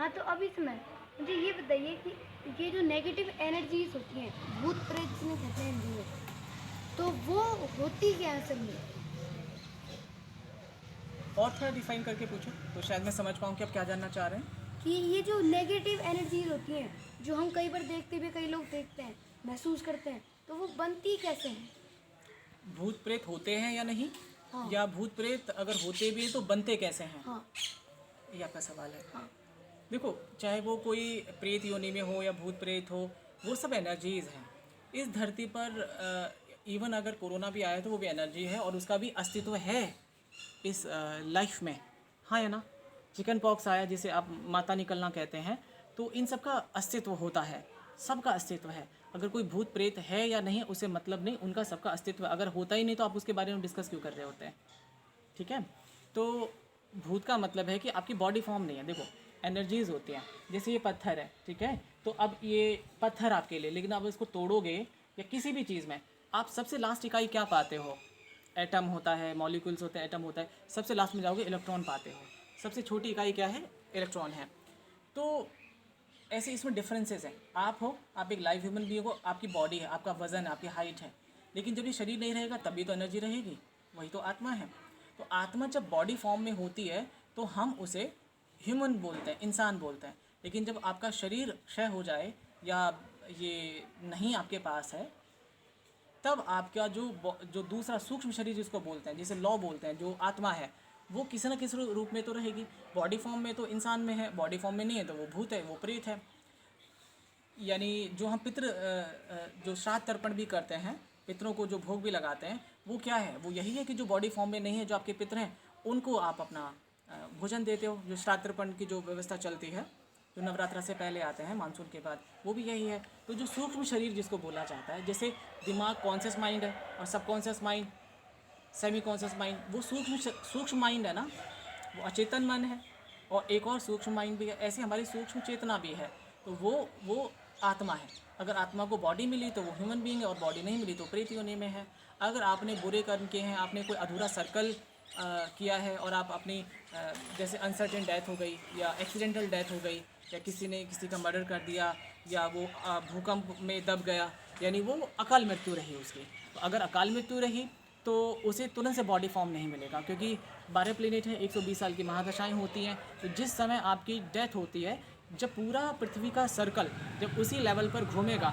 हाँ, तो अब इसमें मुझे ये बताइए कि ये जो नेगेटिव एनर्जीज होती हैं, भूत प्रेत जिन्हें कहते हैं हिंदी में, तो वो होती क्या है असल में? और थोड़ा डिफाइन करके पूछो तो शायद मैं समझ पाऊँ कि आप क्या जानना चाह रहे हैं। कि ये जो नेगेटिव एनर्जीज होती हैं, जो हम कई बार देखते भी, कई लोग देखते हैं, महसूस करते हैं, तो वो बनती कैसे हैं? भूत प्रेत होते हैं या नहीं, हाँ। या भूत प्रेत अगर होते भी हैं तो बनते कैसे हैं, हाँ। ये आपका सवाल है। हाँ। देखो, चाहे वो कोई प्रेत योनि में हो या भूत प्रेत हो, वो सब एनर्जीज हैं इस धरती पर। इवन अगर कोरोना भी आया तो वो भी एनर्जी है और उसका भी अस्तित्व है इस लाइफ में, हाँ या ना। चिकन पॉक्स आया जिसे आप माता निकलना कहते हैं, तो इन सब का अस्तित्व होता है, सबका अस्तित्व है। अगर कोई भूत प्रेत है या नहीं उससे मतलब नहीं, उनका सबका अस्तित्व अगर होता ही नहीं तो आप उसके बारे में डिस्कस क्यों कर रहे होते हैं। ठीक है, तो भूत का मतलब है कि आपकी बॉडी फॉर्म नहीं है। देखो, एनर्जीज होती हैं, जैसे ये पत्थर है, ठीक है, तो अब ये पत्थर आपके लिए, लेकिन आप इसको तोड़ोगे या किसी भी चीज़ में, आप सबसे लास्ट इकाई क्या पाते हो? एटम होता है, मॉलिक्यूल्स होते हैं, एटम होता है, सबसे लास्ट में जाओगे इलेक्ट्रॉन पाते हो। सबसे छोटी इकाई क्या है? इलेक्ट्रॉन है। तो ऐसे इसमें डिफरेंसेस हैं। आप हो, आप एक लाइव ह्यूमन बीइंग हो, आपकी बॉडी है, आपका वजन है, आपकी हाइट है, लेकिन जब ये शरीर नहीं रहेगा तभी तो एनर्जी रहेगी, वही तो आत्मा है। तो आत्मा जब बॉडी फॉर्म में होती है तो हम उसे ह्यूमन बोलते हैं, इंसान बोलते हैं। लेकिन जब आपका शरीर क्षय हो जाए या ये नहीं आपके पास है, तब आपका जो दूसरा सूक्ष्म शरीर जिसको बोलते हैं, जिसे लौ बोलते हैं, जो आत्मा है, वो किसी न किसी रूप में तो रहेगी। बॉडी फॉर्म में तो इंसान में है, बॉडी फॉर्म में नहीं है तो वो भूत है, वो प्रेत है। यानी जो हम जो श्राद्ध तर्पण भी करते हैं, पितरों को जो भोग भी लगाते हैं, वो क्या है? वो यही है कि जो बॉडी फॉर्म में नहीं है, जो आपके पितर हैं, उनको आप अपना भोजन देते हो। जो श्राद्ध तर्पण की जो व्यवस्था चलती है, जो नवरात्रा से पहले आते हैं, मानसून के बाद, वो भी यही है। तो जो सूक्ष्म शरीर जिसको बोला जाता है, जैसे दिमाग कॉन्शियस माइंड है और subconscious mind, semi conscious mind, वो सूक्ष्म माइंड है ना, वो अचेतन मन है। और एक और सूक्ष्म माइंड भी है, ऐसे हमारी सूक्ष्म चेतना भी है। तो वो आत्मा है। अगर आत्मा को बॉडी मिली तो वो ह्यूमन बीइंग है, और बॉडी नहीं मिली तो प्रेत योनि में है। अगर आपने बुरे कर्म किए हैं, आपने कोई अधूरा सर्कल किया है, और आप अपनी जैसे अनसर्टेन डेथ हो गई या एक्सीडेंटल डेथ हो गई, या किसी ने किसी का मर्डर कर दिया, या वो भूकंप में दब गया, यानी वो अकाल मृत्यु रही उसकी। तो अगर अकाल मृत्यु रही तो उसे तुरंत से बॉडी फॉर्म नहीं मिलेगा, क्योंकि 12 प्लेनेट है, 120 साल की महादशाएं होती हैं। तो जिस समय आपकी डेथ होती है, जब पूरा पृथ्वी का सर्कल जब उसी लेवल पर घूमेगा,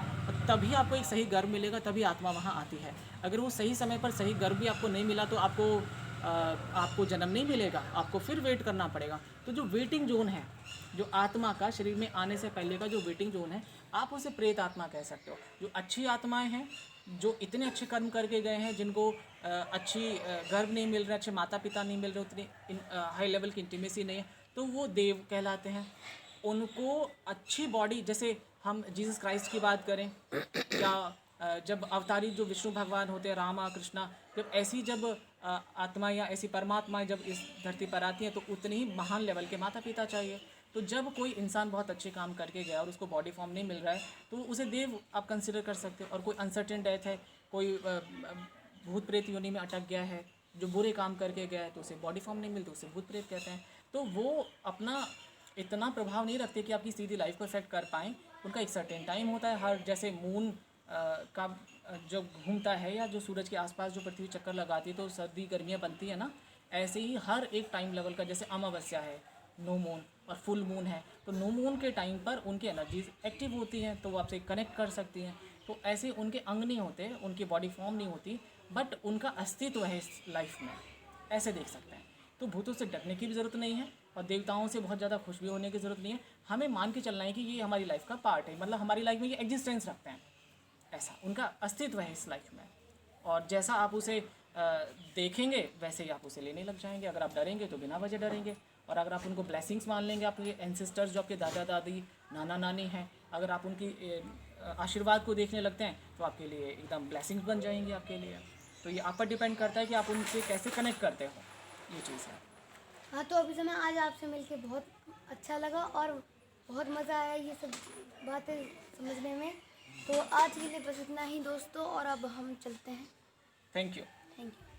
तभी आपको एक सही गर्भ मिलेगा, तभी आत्मा वहाँ आती है। अगर वो सही समय पर सही गर्भ भी आपको नहीं मिला तो आपको जन्म नहीं मिलेगा, आपको फिर वेट करना पड़ेगा। तो जो वेटिंग जोन है, जो आत्मा का शरीर में आने से पहले का जो वेटिंग जोन है, आप उसे प्रेत आत्मा कह सकते हो। जो अच्छी आत्माएं हैं, जो इतने अच्छे कर्म करके गए हैं, जिनको अच्छी गर्भ नहीं मिल रहा, अच्छे माता पिता नहीं मिल रहे, उतनी हाई लेवल की इंटीमेसी नहीं है, तो वो देव कहलाते हैं। उनको अच्छी बॉडी, जैसे हम जीसस क्राइस्ट की बात करें, या जब अवतारी जो विष्णु भगवान होते हैं, रामा कृष्णा, जब ऐसी जब आत्मा या ऐसी परमात्माएं जब इस धरती पर आती हैं, तो उतनी ही महान लेवल के माता पिता चाहिए। तो जब कोई इंसान बहुत अच्छे काम करके गया और उसको बॉडी फॉर्म नहीं मिल रहा है, तो उसे देव आप कंसिडर कर सकते हो। और कोई अनसर्टेन डेथ है, कोई भूत प्रेत योनि में अटक गया है, जो बुरे काम करके गया है, तो उसे बॉडी फॉर्म नहीं मिलती, उसे भूत प्रेत कहते हैं। तो वो अपना इतना प्रभाव नहीं रखते कि आपकी सीधी लाइफ को इफेक्ट कर पाएँ। उनका एक सर्टेन टाइम होता है, हर जैसे मून का जब घूमता है, या जो सूरज के आसपास जो पृथ्वी चक्कर लगाती है तो सर्दी गर्मियाँ बनती है ना, ऐसे ही हर एक टाइम लेवल का, जैसे अमावस्या है, नो मून, और फुल मून है, तो नो मून के टाइम पर उनकी एनर्जीज एक्टिव होती हैं, तो वो आपसे कनेक्ट कर सकती हैं। तो ऐसे उनके अंग नहीं होते, उनकी बॉडी फॉर्म नहीं होती, बट उनका अस्तित्व है इस लाइफ में, ऐसे देख सकते हैं। तो भूतों से डरने की भी ज़रूरत नहीं है, और देवताओं से बहुत ज़्यादा खुश भी होने की ज़रूरत नहीं है। हमें मान के चलना है कि ये हमारी लाइफ का पार्ट है, मतलब हमारी लाइफ में ये एग्जिस्टेंस रखते हैं, ऐसा उनका अस्तित्व है इस लाइफ में। और जैसा आप उसे देखेंगे वैसे ही आप उसे लेने लग जाएंगे। अगर आप डरेंगे तो बिना वजह डरेंगे, और अगर आप उनको ब्लेसिंग्स मान लेंगे, आपके एंसेस्टर्स जो आपके दादा दादी नाना नानी हैं, अगर आप उनकी आशीर्वाद को देखने लगते हैं, तो आपके लिए एकदम ब्लेसिंग्स बन जाएंगी आपके लिए। तो ये आप पर डिपेंड करता है कि आप उनसे कैसे कनेक्ट करते हो, ये चीज़ है। हाँ, तो अभी समय आज आपसे मिलके बहुत अच्छा लगा और बहुत मज़ा आया ये सब बातें समझने में। तो आज के लिए बस इतना ही दोस्तों, और अब हम चलते हैं। Thank you. Thank you.